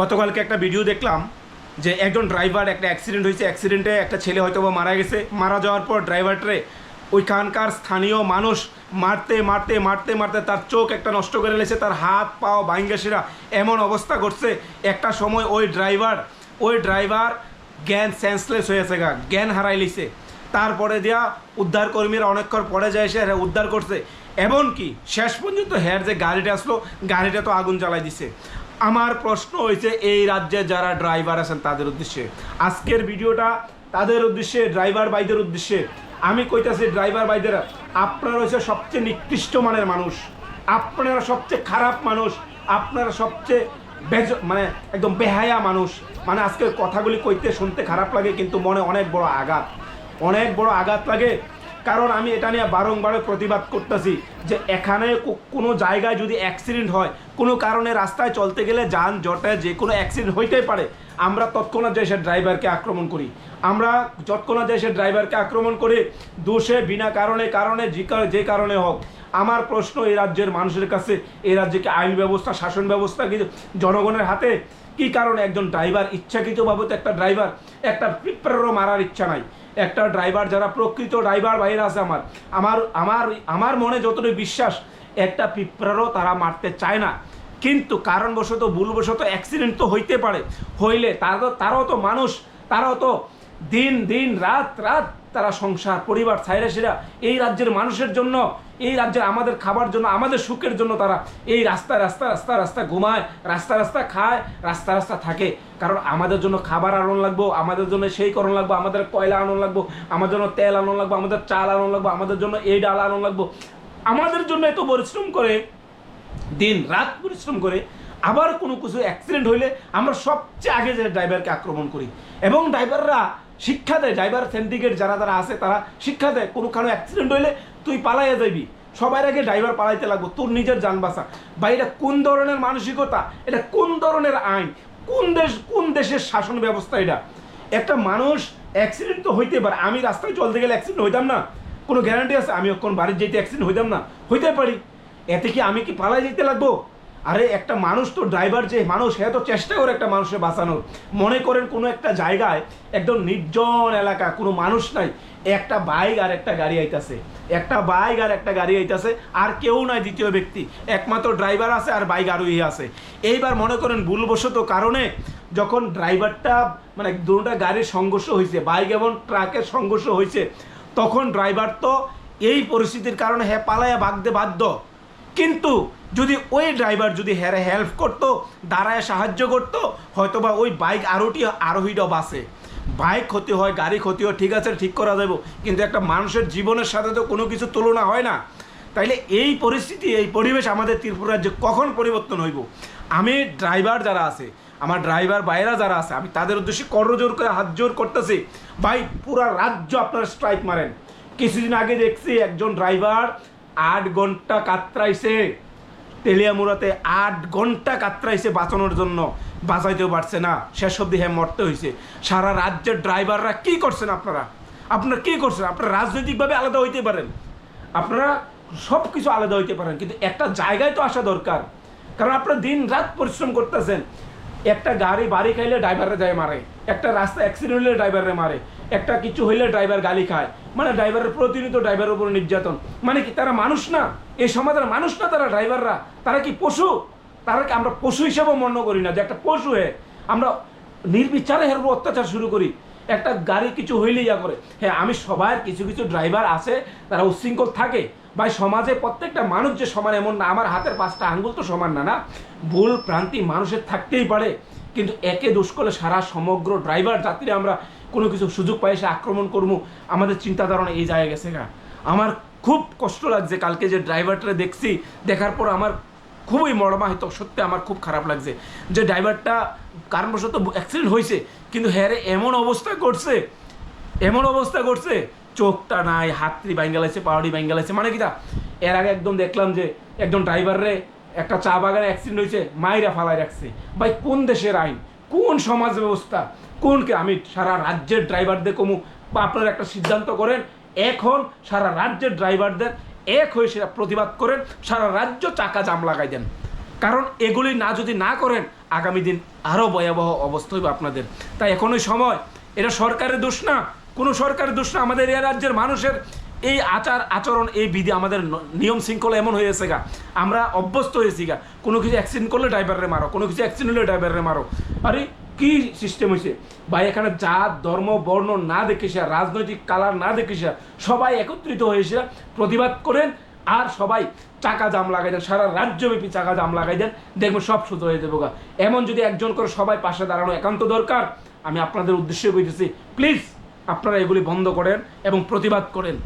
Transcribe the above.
গতকালকে একটা ভিডিও দেখলাম যে একজন ড্রাইভার একটা অ্যাক্সিডেন্ট হয়েছে, অ্যাক্সিডেন্টে একটা ছেলে হয়তো বা মারা গেছে। মারা যাওয়ার পর ড্রাইভারটারে ওইখানকার স্থানীয় মানুষ মারতে মারতে মারতে মারতে তার চোখ একটা নষ্ট করে লেছে, তার হাত পাও ভাঙ্গাসেরা এমন অবস্থা করছে। একটা সময় ওই ড্রাইভার জ্ঞান সেন্সলেস হয়েছে, জ্ঞান হারাই লিছে। তারপরে দিয়া উদ্ধারকর্মীরা অনেকক্ষণ পরে যায়, সে উদ্ধার করছে। এমনকি শেষ পর্যন্ত হ্যার যে গাড়িটা আসলো, গাড়িটা তো আগুন জ্বালাই দিছে। আমার প্রশ্ন হয়েছে এই রাজ্যে যারা ড্রাইভার আছেন তাদের উদ্দেশ্যে, আজকের ভিডিওটা তাদের উদ্দেশ্যে, ড্রাইভার ভাইদের উদ্দেশ্যে আমি কইতাছি। ড্রাইভার ভাইদেরা, আপনারা হচ্ছে সবচেয়ে নিকৃষ্ট মানের মানুষ, আপনারা সবচেয়ে খারাপ মানুষ, আপনারা সবচেয়ে মানে একদম বেহায়া মানুষ। মানে আজকের কথাগুলি কইতে শুনতে খারাপ লাগে, কিন্তু মনে অনেক বড় আঘাত লাগে। কারণ আমি এটা নিয়ে বারংবার প্রতিবাদ করতেছি যে এখানে কোনো জায়গায় যদি অ্যাক্সিডেন্ট হয়, কোনো কারণে রাস্তায় চলতে গেলে যানজটে যে কোনো অ্যাক্সিডেন্ট হইতেই পারে, আমরা তৎক্ষণাৎ যে সে ড্রাইভারকে আক্রমণ করি। দোষে বিনা কারণে যে কারণে হোক। আমার প্রশ্ন এই রাজ্যের মানুষের কাছে, এই রাজ্যে কি আইন ব্যবস্থা, শাসন ব্যবস্থা কি জনগণের হাতে? কি কারণে একজন ড্রাইভার ইচ্ছাকৃতভাবে, তো একটা ড্রাইভার একটা পিঁপড়ারও মারার ইচ্ছা নাই। একটা ড্রাইভার, যারা প্রকৃত ড্রাইভার বাইরে আছে, আমার মনে যতটুকু বিশ্বাস, একটা পিঁপড়ারও তারা মারতে চায় না। কিন্তু কারণবশত, ভুলবশত অ্যাক্সিডেন্ট তো হইতে পারে। হইলে তারাও তো মানুষ, তারাও তো দিন রাত তারা সংসার পরিবার ছাইরে সেরা এই রাজ্যের মানুষের জন্য, এই রাজ্যের আমাদের খাবার জন্য, আমাদের সুখের জন্য তারা এই রাস্তা ঘুমায়, রাস্তা খায়, রাস্তা থাকে। কারণ আমাদের জন্য খাবার আনন লাগবো, আমাদের জন্য সেই করণ লাগবো, আমাদের কয়লা আনন লাগবো, আমাদের জন্য তেল আনন লাগবো, আমাদের চাল আনন লাগবো, আমাদের জন্য এই ডাল আনন লাগবো। আমাদের জন্য এত পরিশ্রম করে, দিন রাত পরিশ্রম করে, আবার কোনো কিছু অ্যাক্সিডেন্ট হইলে আমরা সবচেয়ে আগে যে ড্রাইভারকে আক্রমণ করি। এবং ড্রাইভাররা শিক্ষা দেয়, ড্রাইভার সিন্ডিকেট যারা আছে তারা শিক্ষা দেয়, কোনোখানে অ্যাক্সিডেন্ট হইলে তুই পালাইয়া যাবি, সবার আগে ড্রাইভার পালাইতে লাগবো, তোর নিজের যান বাঁচা। বা এটা কোন ধরনের মানসিকতা, এটা কোন ধরনের আইন, কোন দেশের শাসন ব্যবস্থা এটা? একটা মানুষ অ্যাক্সিডেন্ট তো হইতে পারে, আমি রাস্তায় চলতে গেলে অ্যাক্সিডেন্ট হইতাম না? কোনো গ্যারান্টি আছে আমি কোন বাড়ির যেতে অ্যাক্সিডেন্ট হইতাম না? হইতে পারি। এতে কি আমি কি পালাই যেতে লাগবো? আরে একটা মানুষ তো, ড্রাইভার যে মানুষ, হ্যাঁ তো চেষ্টা করে একটা মানুষের বাঁচানোর। মনে করেন কোনো একটা জায়গায় একদম নির্জন এলাকা, কোনো মানুষ নাই, একটা বাইক আর একটা গাড়ি আইতাছে, আর কেউ নাই দ্বিতীয় ব্যক্তি, একমাত্র ড্রাইভার আছে আর বাইক আরোহী আছে। এইবার মনে করেন ভুলবশত কারণে যখন ড্রাইভারটা, মানে দুটা গাড়ির সংঘর্ষ হয়েছে, বাইক এবং ট্রাকের সংঘর্ষ হয়েছে, তখন ড্রাইভার তো এই পরিস্থিতির কারণে হ্যাঁ পালায়া ভাগতে বাধ্য। কিন্তু যদি ওই ড্রাইভার যদি হ্যারে হেল্প করতো, দাঁড়ায় সাহায্য করতো, হয়তোবা ওই বাইক আরোহীটা বাসে। বাইক ক্ষতি হয়, গাড়ি ক্ষতি হয়, ঠিক আছে, ঠিক করা যাবে, কিন্তু একটা মানুষের জীবনের সাথে তো কোনো কিছু তুলনা হয় না। তাইলে এই পরিস্থিতি, এই পরিবেশ আমাদের ত্রিপুরা রাজ্যে কখন পরিবর্তন হইব? আমি ড্রাইভার যারা আছে, আমার ড্রাইভার বাইরা যারা আছে, আমি তাদের উদ্দেশ্যে করজোর করে হাত জোর করতেছি, ভাই পুরা রাজ্য আপনারা স্ট্রাইক মারেন। কিছুদিন আগে দেখছি একজন ড্রাইভার 8 ঘন্টা কাতরাইছে, তেলিয়ামুড়াতে 8 ঘন্টা কাতরাইছে বাঁচানোর জন্য, বাঁচাইতেও পারছে না, শেষ অবধি হ্যাঁ মরতে হয়েছে। সারা রাজ্যের ড্রাইভাররা কি করছেন? আপনারা কি করছেন? আপনারা রাজনৈতিকভাবে আলাদা হইতে পারেন, আপনারা সব কিছু আলাদা হইতে পারেন, কিন্তু একটা জায়গায় তো আসা দরকার। কারণ আপনারা দিন রাত পরিশ্রম করতেছেন। একটা গাড়ি বাড়ি খাইলে ড্রাইভাররা যায় মারে, একটা রাস্তা অ্যাক্সিডেন্ট হইলে ড্রাইভাররা মারে, একটা কিছু হইলে ড্রাইভার গালি খায়। মানে ড্রাইভারের প্রতিনিয়ত ড্রাইভারের উপর নির্যাতন। মানে কি তারা মানুষ না? এই সমাজের মানুষ না তারা ড্রাইভাররা? তারা কি পশু? তারা কি আমরা পশু হিসেবেও মনে করি না যে একটা পশু আমরা নির্বিচারে হের উপর অত্যাচার শুরু করি? একটা গাড়ি কিছু হইলেই করে। হ্যাঁ, আমি সবার কিছু ড্রাইভার আছে তারা উচ্ছৃঙ্খল থাকে। ভাই সমাজে প্রত্যেকটা মানুষ যে সমান এমন না, আমার হাতের 5টা আঙ্গুল তো সমান না। ভুল ভ্রান্তি মানুষের থাকতেই পারে, কিন্তু একে দোষ করলে সারা সমগ্র ড্রাইভার যাত্রী আমরা কোনো কিছু সুযোগ পাই সে আক্রমণ করবো, আমাদের চিন্তা ধারণা এই জায়গায় গেছে গা। আমার খুব কষ্ট লাগছে কালকে যে ড্রাইভারটা দেখছি, দেখার পর আমার খুবই মর্মাহত, সত্যি আমার খুব খারাপ লাগছে যে ড্রাইভারটা কারণবশত অ্যাক্সিডেন্ট হয়েছে, কিন্তু হ্যাঁ এমন অবস্থা করছে, চোখটা নাই, হাতটি বাইঙ্গালাইছে, পাহাড়ি বাইঙ্গালাইছে। মানে কিটা, এর আগে একদম দেখলাম যে একজন ড্রাইভাররে একটা চা বাগানে অ্যাক্সিডেন্ট হয়েছে, মাইরা ফালাই রাখছে। ভাই কোন দেশের আইন, কোন সমাজ ব্যবস্থা, আমি সারা রাজ্যের ড্রাইভারদের কমু, বা আপনারা একটা সিদ্ধান্ত করেন, এখন সারা রাজ্যের ড্রাইভারদের এক হয়ে সেটা প্রতিবাদ করেন, সারা রাজ্য চাকা জাম লাগাই দেন। কারণ এগুলি যদি না করেন আগামী দিন আরও ভয়াবহ অবস্থা হবে আপনাদের। তাই এখনই সময়, এটা সরকারের দোষ না, কোনো সরকারের দোষ না, আমাদের এই রাজ্যের মানুষের এই আচরণ, এই বিধি, আমাদের নিয়ম শৃঙ্খলা এমন হয়েছে গা, আমরা অভ্যস্ত হয়েছি গা, কোনো কিছু অ্যাক্সিডেন্ট করলে ড্রাইভারে মারো, কোনো কিছু অ্যাক্সিডেন্ট হলে ড্রাইভারে মারো। আরে কি সিস্টেম হয়েছে ভাই, এখানে জাত ধর্ম বর্ণ না দেখিস, রাজনৈতিক কালার না দেখিস, সবাই একত্রিত হয়েছে প্রতিবাদ করেন, আর সবাই চাকা জাম লাগাই দেন, সারা রাজ্যব্যাপী চাকা জাম লাগাই দেন, দেখবেন সব শুধু হয়ে যাবো গা। এমন যদি একজন করে সবাই পাশে দাঁড়ানো একান্ত দরকার। আমি আপনাদের উদ্দেশ্যে বলতেছি, প্লিজ আপনারা এগুলি বন্ধ করেন এবং প্রতিবাদ করেন।